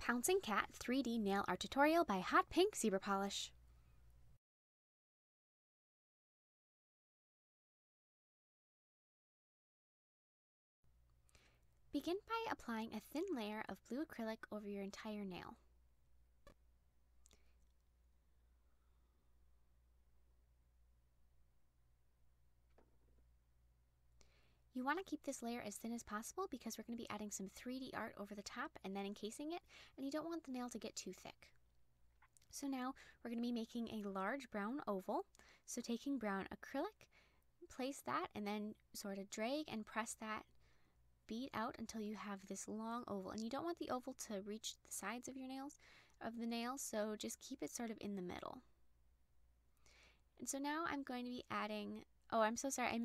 Pouncing Cat 3D Nail Art Tutorial by Hotpinkzebrapolish. Begin by applying a thin layer of blue acrylic over your entire nail. You want to keep this layer as thin as possible because we're going to be adding some 3D art over the top and then encasing it, and you don't want the nail to get too thick. So now we're going to be making a large brown oval. So taking brown acrylic, place that and then sort of drag and press that bead out until you have this long oval. And you don't want the oval to reach the sides of your nails, so just keep it sort of in the middle. And so now I'm going to be adding, oh, I'm so sorry, I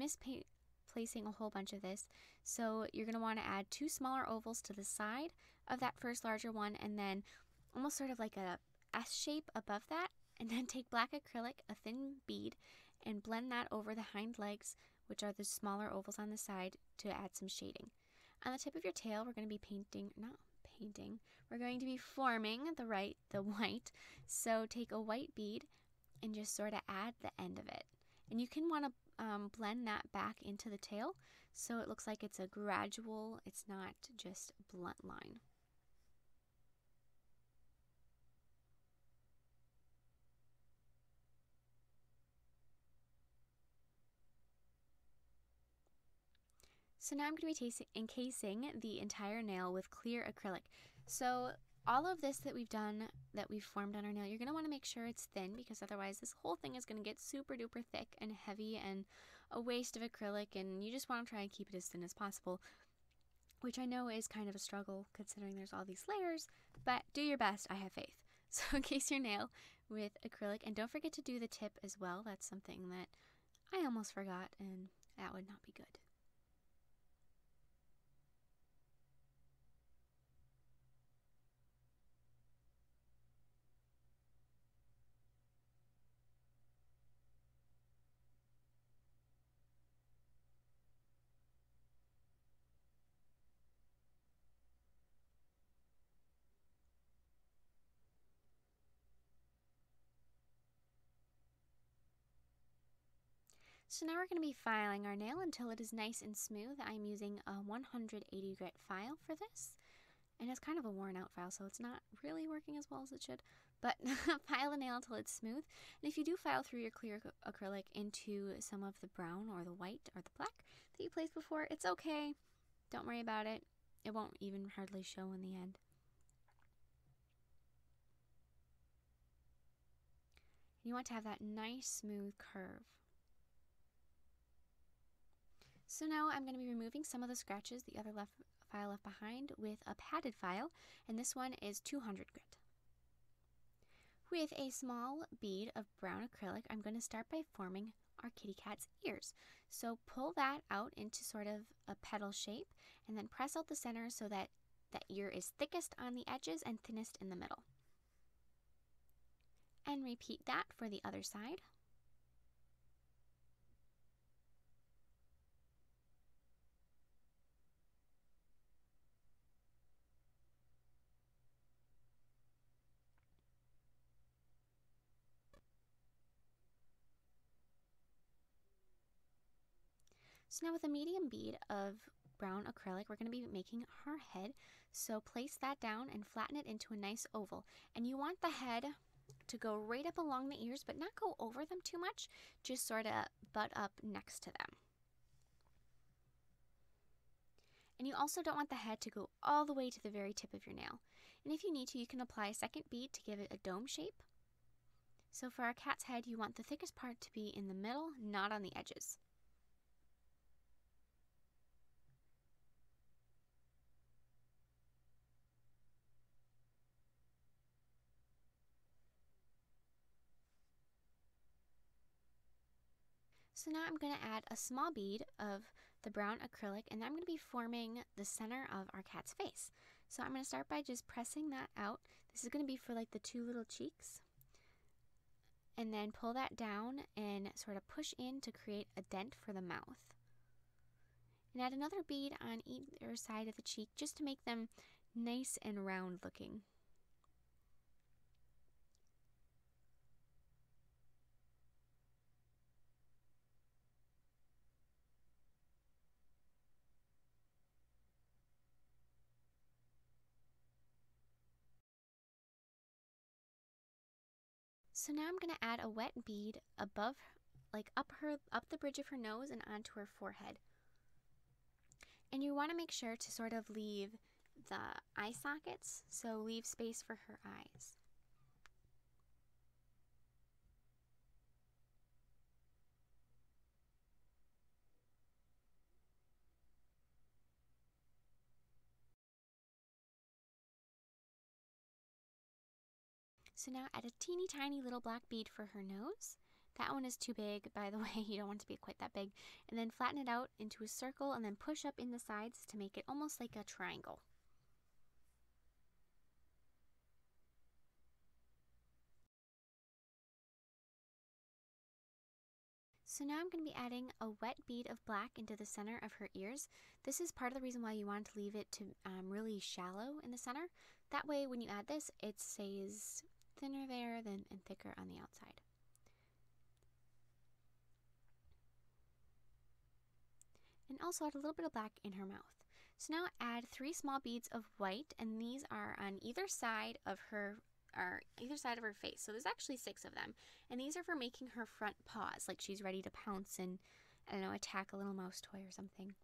placing a whole bunch of this. So you're going to want to add two smaller ovals to the side of that first larger one, and then almost sort of like a S shape above that, and then take black acrylic, a thin bead, and blend that over the hind legs, which are the smaller ovals on the side, to add some shading. On the tip of your tail, we're going to be we're going to be forming the white. So take a white bead and just sort of add the end of it. And you can want to blend that back into the tail so it looks like it's a gradual, it's not just a blunt line. So now I'm going to be encasing the entire nail with clear acrylic. So all of this that we've done, that we've formed on our nail, you're going to want to make sure it's thin, because otherwise this whole thing is going to get super duper thick and heavy and a waste of acrylic, and you just want to try and keep it as thin as possible, which I know is kind of a struggle considering there's all these layers, but do your best, I have faith. So encase your nail with acrylic, and don't forget to do the tip as well. That's something that I almost forgot, and that would not be good. So now we're going to be filing our nail until it is nice and smooth. I'm using a 180 grit file for this, and it's kind of a worn out file, so it's not really working as well as it should, but file the nail until it's smooth. And if you do file through your clear acrylic into some of the brown or the white or the black that you placed before, it's okay. Don't worry about it. It won't even hardly show in the end. You want to have that nice smooth curve. So now I'm going to be removing some of the scratches the other file left behind with a padded file, and this one is 200 grit. With a small bead of brown acrylic, I'm going to start by forming our kitty cat's ears. So pull that out into sort of a petal shape, and then press out the center so that the ear is thickest on the edges and thinnest in the middle. And repeat that for the other side. So now with a medium bead of brown acrylic, we're going to be making her head. So place that down and flatten it into a nice oval. And you want the head to go right up along the ears, but not go over them too much, just sort of butt up next to them. And you also don't want the head to go all the way to the very tip of your nail. And if you need to, you can apply a second bead to give it a dome shape. So for our cat's head, you want the thickest part to be in the middle, not on the edges. So now I'm going to add a small bead of the brown acrylic, and I'm going to be forming the center of our cat's face. So I'm going to start by just pressing that out. This is going to be for like the two little cheeks. And then pull that down and sort of push in to create a dent for the mouth. And add another bead on either side of the cheek just to make them nice and round looking. So now I'm going to add a wet bead above, like up the bridge of her nose and onto her forehead. And you want to make sure to sort of leave the eye sockets, so leave space for her eyes. So now add a teeny tiny little black bead for her nose. That one is too big, by the way, you don't want it to be quite that big. And then flatten it out into a circle and then push up in the sides to make it almost like a triangle. So now I'm going to be adding a wet bead of black into the center of her ears. This is part of the reason why you want to leave it to really shallow in the center. That way when you add this, it stays thinner there and thicker on the outside. And also add a little bit of black in her mouth. So now add 3 small beads of white, and these are on either side of her face. So there's actually 6 of them, and these are for making her front paws, like she's ready to pounce and, I don't know, attack a little mouse toy or something.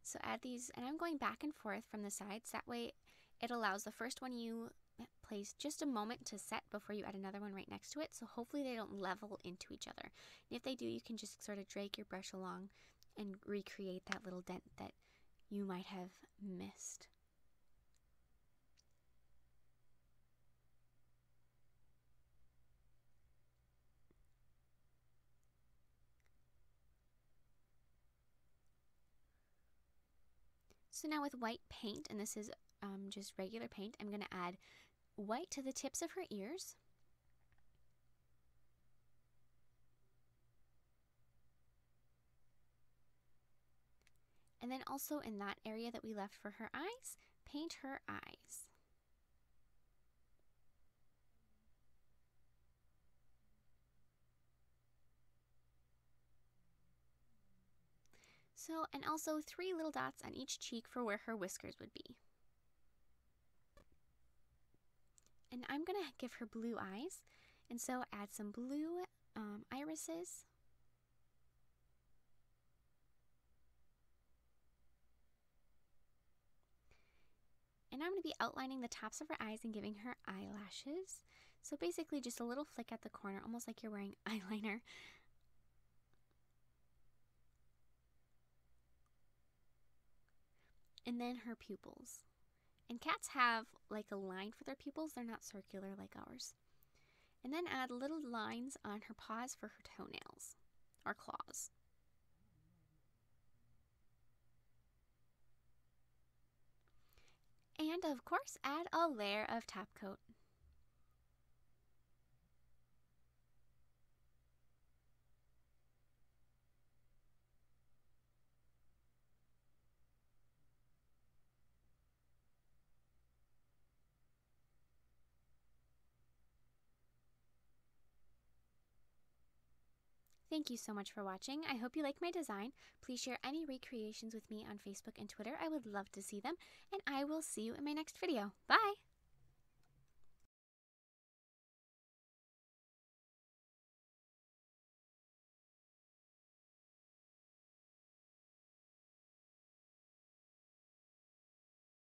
So add these, and I'm going back and forth from the sides. That way it allows the first one you place just a moment to set before you add another one right next to it. So hopefully they don't level into each other. And if they do, you can just sort of drag your brush along and recreate that little dent that you might have missed. So now with white paint, and this is just regular paint, I'm going to add white to the tips of her ears. And then also in that area that we left for her eyes, paint her eyes. So, and also 3 little dots on each cheek for where her whiskers would be. And I'm going to give her blue eyes, and so add some blue irises. And I'm going to be outlining the tops of her eyes and giving her eyelashes. So basically just a little flick at the corner, almost like you're wearing eyeliner. And then her pupils. And cats have like a line for their pupils. They're not circular like ours. And then add little lines on her paws for her toenails, or claws. And of course, add a layer of top coat. Thank you so much for watching. I hope you like my design. Please share any recreations with me on Facebook and Twitter. I would love to see them, and I will see you in my next video. Bye!